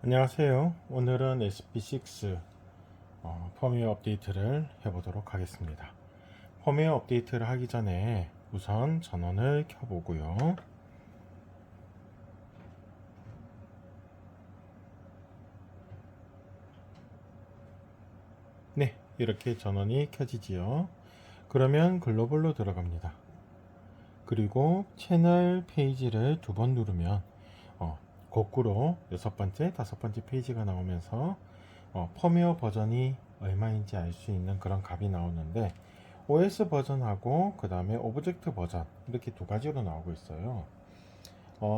안녕하세요. 오늘은 SP6 펌웨어 업데이트를 해보도록 하겠습니다. 펌웨어 업데이트를 하기 전에 우선 전원을 켜보고요. 네, 이렇게 전원이 켜지지요. 그러면 글로벌로 들어갑니다. 그리고 채널 페이지를 두 번 누르면 거꾸로 여섯 번째, 다섯 번째 페이지가 나오면서 펌웨어 버전이 얼마인지 알 수 있는 그런 값이 나오는데 OS 버전하고 그 다음에 오브젝트 버전 이렇게 두 가지로 나오고 있어요.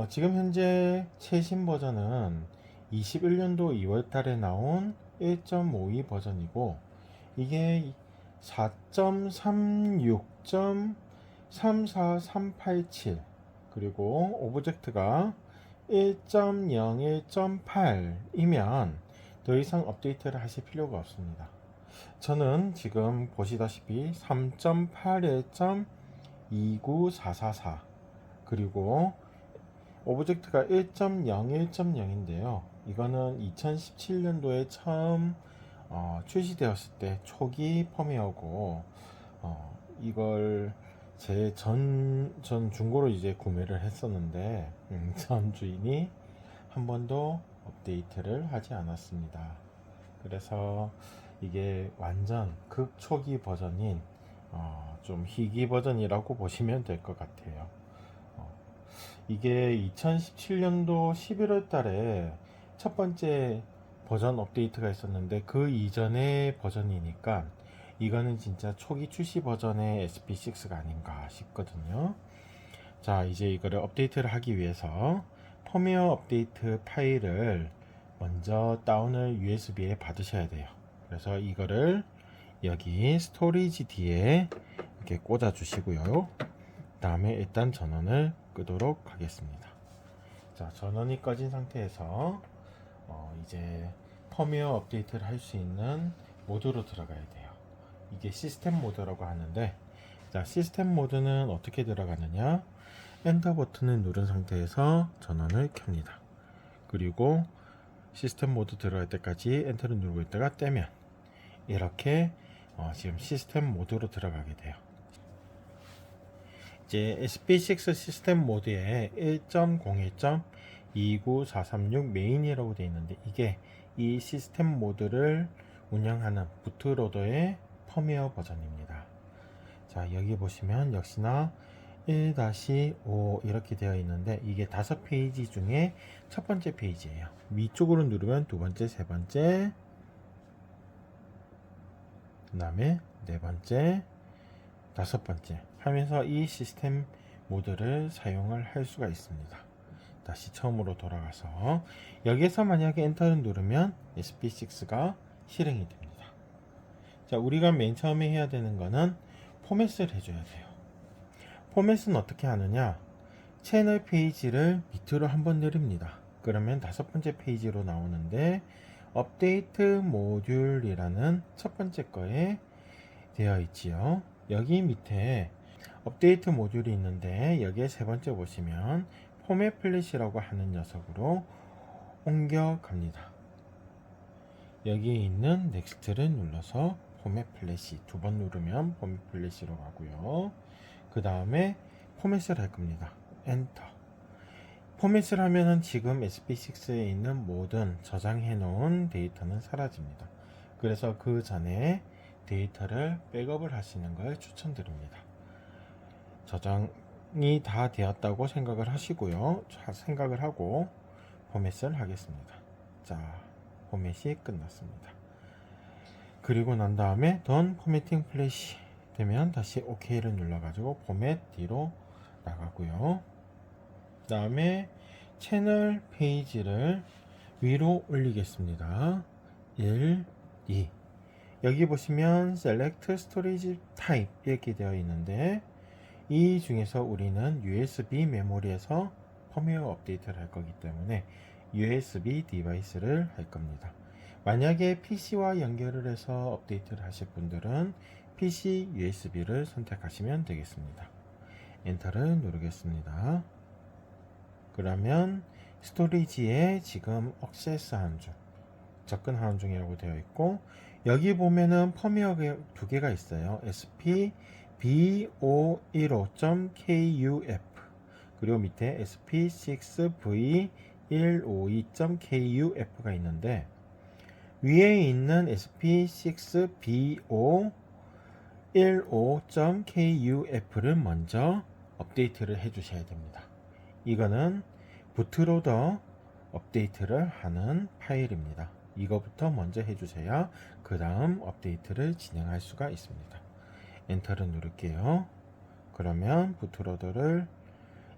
지금 현재 최신 버전은 21년도 2월 달에 나온 1.52 버전이고 이게 4.36.34387 그리고 오브젝트가 1.0, 1.8이면 더 이상 업데이트를 하실 필요가 없습니다. 저는 지금 보시다시피 3.81.29444 그리고 오브젝트가 1.0, 1.0인데요. 이거는 2017년도에 처음 출시되었을 때 초기 펌웨어고 이걸 제 전 중고로 이제 구매를 했었는데 전 주인이 한 번도 업데이트를 하지 않았습니다. 그래서 이게 완전 극초기 버전인 좀 희귀 버전이라고 보시면 될 것 같아요. 이게 2017년도 11월 달에 첫 번째 버전 업데이트가 있었는데 그 이전의 버전이니까 이거는 진짜 초기 출시 버전의 SP6가 아닌가 싶거든요. 자, 이제 이거를 업데이트를 하기 위해서 펌웨어 업데이트 파일을 먼저 다운을 USB에 받으셔야 돼요. 그래서 이거를 여기 스토리지 뒤에 이렇게 꽂아 주시고요. 다음에 일단 전원을 끄도록 하겠습니다. 자, 전원이 꺼진 상태에서 이제 펌웨어 업데이트를 할 수 있는 모드로 들어가야 돼요. 이게 시스템 모드라고 하는데, 자, 시스템 모드는 어떻게 들어가느냐? 엔터 버튼을 누른 상태에서 전원을 켭니다. 그리고 시스템 모드 들어갈 때까지 엔터를 누르고 있다가 떼면 이렇게 지금 시스템 모드로 들어가게 돼요. 이제 SP6 시스템 모드에 1.01.29436 메인이라고 되어 있는데 이게 이 시스템 모드를 운영하는 부트로더의 펌웨어 버전입니다. 자, 여기 보시면 역시나 1-5 이렇게 되어 있는데 이게 5페이지 중에 첫 번째 페이지예요. 위쪽으로 누르면 두 번째, 세 번째, 그 다음에 네 번째, 다섯 번째 하면서 이 시스템 모드를 사용을 할 수가 있습니다. 다시 처음으로 돌아가서 여기에서 만약에 엔터를 누르면 SP6가 실행이 됩니다. 자, 우리가 맨 처음에 해야 되는 거는 포맷을 해줘야 돼요. 포맷은 어떻게 하느냐? 채널 페이지를 밑으로 한번 내립니다. 그러면 다섯 번째 페이지로 나오는데 업데이트 모듈이라는 첫 번째 거에 되어 있지요. 여기 밑에 업데이트 모듈이 있는데 여기에 세 번째 보시면 포맷 플래시라고 하는 녀석으로 옮겨갑니다. 여기에 있는 넥스트를 눌러서 포맷 플래시 두 번 누르면 포맷 플래시로 가고요. 그 다음에 포맷을 할 겁니다. 엔터. 포맷을 하면은 지금 SP6에 있는 모든 저장해 놓은 데이터는 사라집니다. 그래서 그 전에 데이터를 백업을 하시는 걸 추천드립니다. 저장이 다 되었다고 생각을 하시고요. 생각을 하고 포맷을 하겠습니다. 자, 포맷이 끝났습니다. 그리고 난 다음에 Done Formatting Flash 되면 다시 OK를 눌러가지고 포맷 뒤로 나가고요. 그 다음에 채널 페이지를 위로 올리겠습니다. 1, 2 여기 보시면 Select Storage Type 이렇게 되어 있는데 이 중에서 우리는 USB 메모리에서 펌웨어 업데이트를 할 거기 때문에 USB 디바이스를 할 겁니다. 만약에 PC와 연결을 해서 업데이트를 하실 분들은 PC USB를 선택하시면 되겠습니다. 엔터를 누르겠습니다. 그러면 스토리지에 지금 액세스하는 중, 접근하는 중이라고 되어 있고, 여기 보면은 펌웨어가 두 개가 있어요. SP B515.KUF 그리고 밑에 SP6V152.KUF가 있는데, 위에 있는 SP6B515.KUF를 먼저 업데이트를 해 주셔야 됩니다. 이거는 부트로더 업데이트를 하는 파일입니다. 이거부터 먼저 해주셔야 그 다음 업데이트를 진행할 수가 있습니다. 엔터를 누를게요. 그러면 부트로더를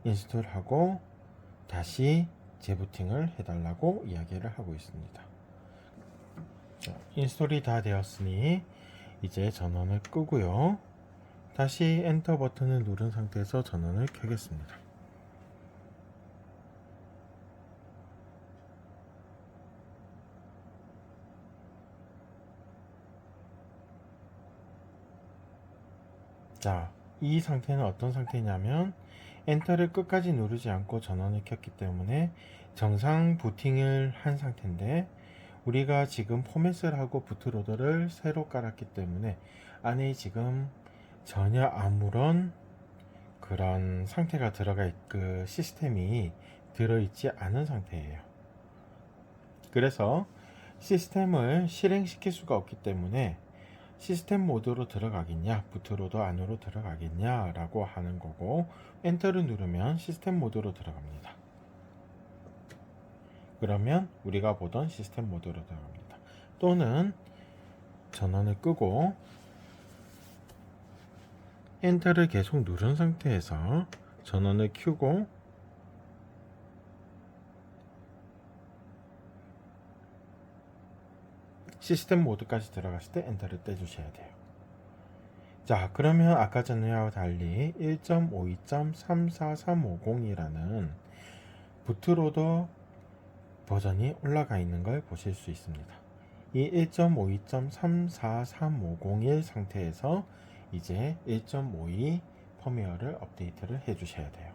인스톨하고 다시 재부팅을 해달라고 이야기를 하고 있습니다. 자, 인스톨이 다 되었으니 이제 전원을 끄고요. 다시 엔터 버튼을 누른 상태에서 전원을 켜겠습니다. 자, 이 상태는 어떤 상태냐면 엔터를 끝까지 누르지 않고 전원을 켰기 때문에 정상 부팅을 한 상태인데, 우리가 지금 포맷을 하고 부트로더를 새로 깔았기 때문에 안에 지금 전혀 아무런 그런 상태가 그 시스템이 들어있지 않은 상태예요. 그래서 시스템을 실행시킬 수가 없기 때문에 시스템 모드로 들어가겠냐, 부트로더 안으로 들어가겠냐 라고 하는 거고, 엔터를 누르면 시스템 모드로 들어갑니다. 그러면 우리가 보던 시스템 모드로 들어갑니다. 또는 전원을 끄고 엔터를 계속 누른 상태에서 전원을 켜고 시스템 모드까지 들어갔을 때 엔터를 떼주셔야 돼요. 자, 그러면 아까 전에와 달리 1.52.34350이라는 부트로더 버전이 올라가 있는 걸 보실 수 있습니다. 이 1.52.34350일 상태에서 이제 1.52 펌웨어를 업데이트를 해 주셔야 돼요.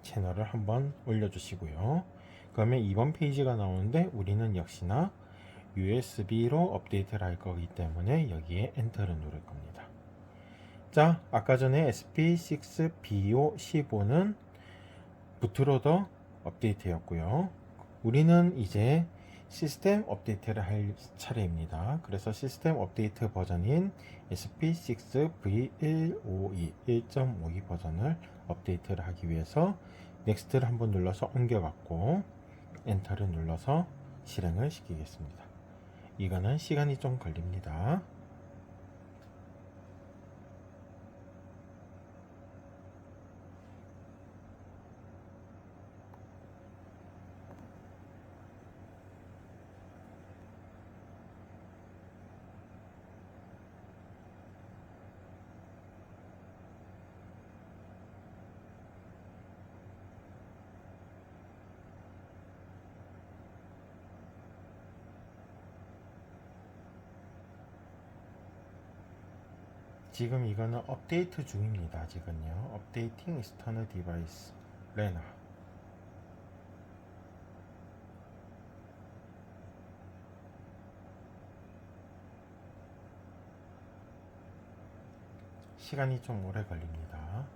채널을 한번 올려주시고요. 그러면 2번 페이지가 나오는데 우리는 역시나 USB로 업데이트를 할 거기 때문에 여기에 엔터를 누를 겁니다. 자, 아까 전에 SP6B515는 부트로더 업데이트였고요. 우리는 이제 시스템 업데이트를 할 차례입니다. 그래서 시스템 업데이트 버전인 SP6V152 1.52 버전을 업데이트를 하기 위해서 넥스트를 한번 눌러서 옮겨갖고 엔터를 눌러서 실행을 시키겠습니다. 이거는 시간이 좀 걸립니다. 지금 이거는 업데이트 중입니다. 아직은요. 업데이팅 external device 레나. 시간이 좀 오래 걸립니다.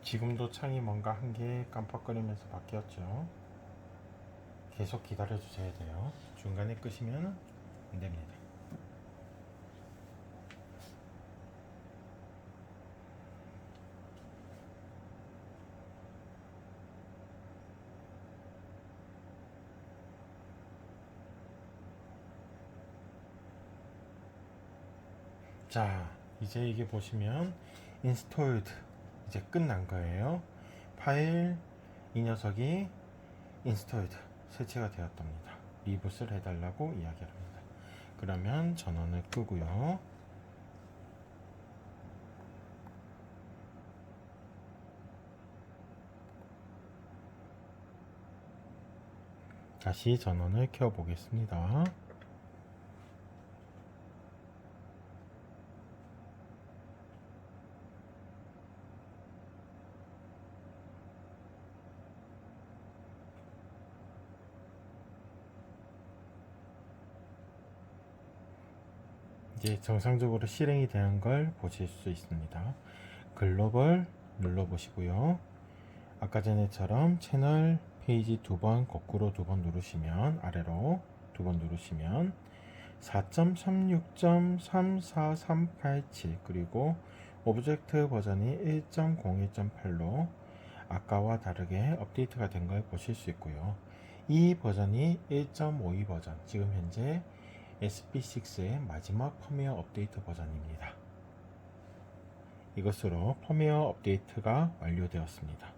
지금도 창이 뭔가 한 개 깜빡거리면서 바뀌었죠. 계속 기다려 주셔야 돼요. 중간에 끄시면 안 됩니다. 자, 이제 이게 보시면 installed 이제 끝난 거예요. 파일 이 녀석이 installed 설치가 되었답니다. 리붓을 해달라고 이야기를 합니다. 그러면 전원을 끄고요. 다시 전원을 켜 보겠습니다. 이제 정상적으로 실행이 되는 걸 보실 수 있습니다. 글로벌 눌러보시고요. 아까 전에처럼 채널 페이지 두 번 거꾸로 두 번 누르시면 아래로 두 번 누르시면 4.36.34387 그리고 오브젝트 버전이 1.01.8로 아까와 다르게 업데이트가 된 걸 보실 수 있고요. 이 버전이 1.52 버전, 지금 현재 SB6의 마지막 펌웨어 업데이트 버전입니다. 이것으로 펌웨어 업데이트가 완료되었습니다.